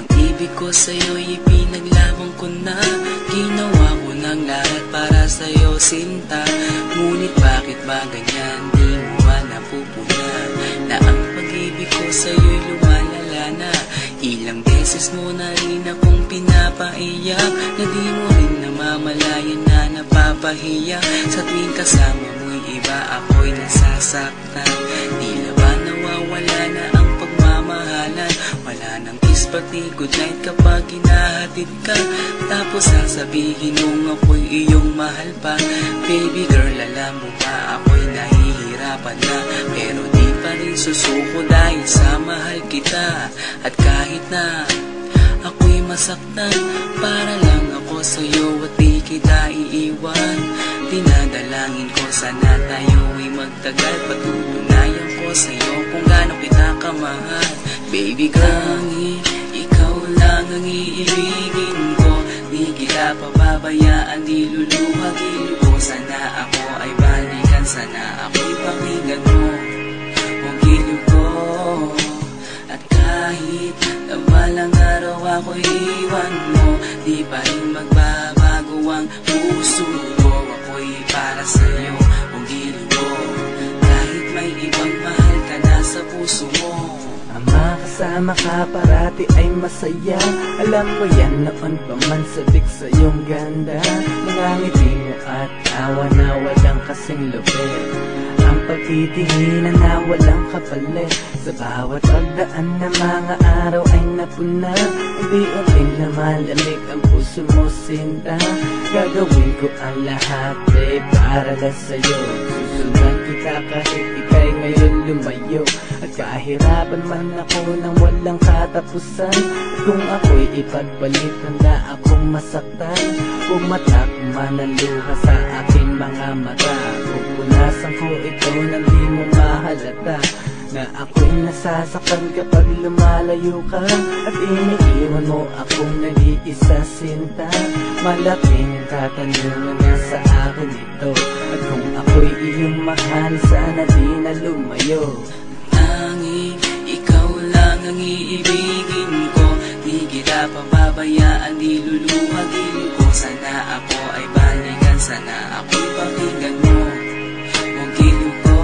pag-ibig ko sa'yo'y ipinaglaban ko na. Ginawa ko ng lahat para sa'yo, sinta. Ngunit bakit ba ganyan, di mo ba napupunan na ang pag-ibig ko sa'yo'y lumalala na? Ilang beses mo na rin akong pinapaiyak, na di mo rin namamalayan na napapahiya. Sa tuwing kasama mo'y iba, ako'y nasasaktan. Tila ba nawawala na ang pagmamahalan? Wala nang kiss pati goodnight kapag hinahatid ka. Tapos sasabihin mong ako'y iyong mahal pa. Baby girl, alam mo ba ako'y nahihirapan na, pero di pa rin susuko dahil sa mahal kita. At kahit na ako'y masaktan, para lang ako sa'yo at di kita iiwan. Dinadalangin ko sana tayo'y magtagal, patutunayan ko sa'yo kung gaano kita kamahal. Baby girl, ikaw lang ang iibigin ko, di kita pababayaan, di luluhagin ko. Sana ako ay balikan, sana ako'y pakinggan mo ang giliw ko. At kahit na balang araw ako'y iwan mo, di pa rin magbabago ang puso ko. Ako'y para sa'yo, ang giliw ko, kahit may ibang mahal ka na sa puso mo. Ang makasama ka parati ay masaya, alam ko yan noon pa man sabik sa iyong ganda. Mga ngiti mo at tawa na walang kasing lupit, ang pagtitinginan na walang kapalit. Sa bawat pagdaan na mga araw ay napuna, unti-unting lumalamig ang puso mo, sinta. Gagawin ko ang lahat para lang sa'yo, susundan kita kahit ika'y ngayon lumayo. At kahirapan man ako nang walang katapusan, at kung ako'y ipagbalik handa akong masaktan. Pumatak man ang luha sa aking mga mata, pupunasan ko ito nang di mo mahalata, na ako'y nasasaktan kapag lumalayo ka. At iniiwan mo akong nag-iisa, sinta. Malaking katanungan nga sa akin ito, at kung ako'y iyong mahal, sana di na lumayo. Tanging ikaw lang ang iibigin ko, di kita pababayaan, di luluhagin ko. Sana ako ay balikan, sana ako'y pakinggan mo ang giliw ko.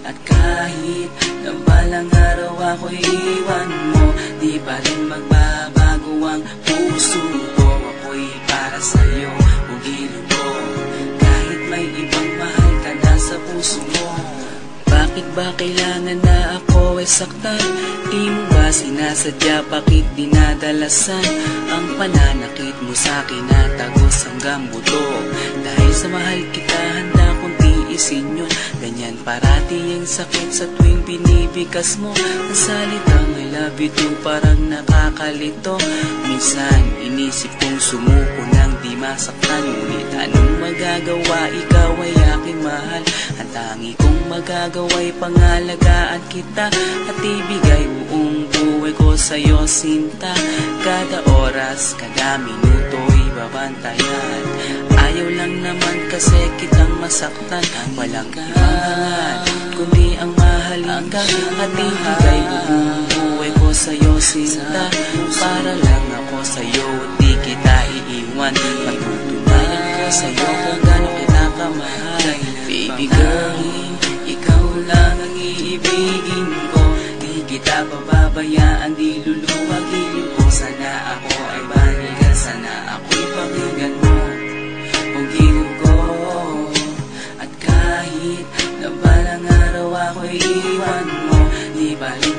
At kahit na balang araw ako'y iwan mo, di pa rin magbabago ang puso ko. Ako'y para sa'yo, ang giliw ko, kahit may ibang mahal ka na sa puso mo. Bakit ba kailangan na ako ay saktan? Di mo ba sinasadya, bakit dinadalasan ang pananakit mo sa'kin na tagos hanggang buto? Dahil sa mahal kita, handa kong tiisin yun. Ganyan parati ang sakit sa tuwing binibigas mo ang salitang I love you too, parang nakakalito. Minsan inisip kong sumuko nang di masaktan, ngunit anong magagawa, ikaw ay aking mahal. Ang tangi kong magagawa'y pangalagaan kita, at ibigay buong buhay ko sa'yo, sinta. Kada oras, kada minuto'y babantayan. Ayaw lang naman kasi kitang masaktan, walang ibang hangad kundi ang mahalin ka. At ibigay buong buhay ko sa'yo, sinta. Para lang ako sa'yo, di kita iiwan. Patutunayan ko sa'yo kung gaano kita kamahal. Baby girl, ikaw lang ang iibigin ko, di kita pababayaan, di luluwagin ko. Sana ako ay balikan, sana ako'y pakinggan mo ang giliw ko. At kahit na balang araw ako'y iwan mo, di pa rin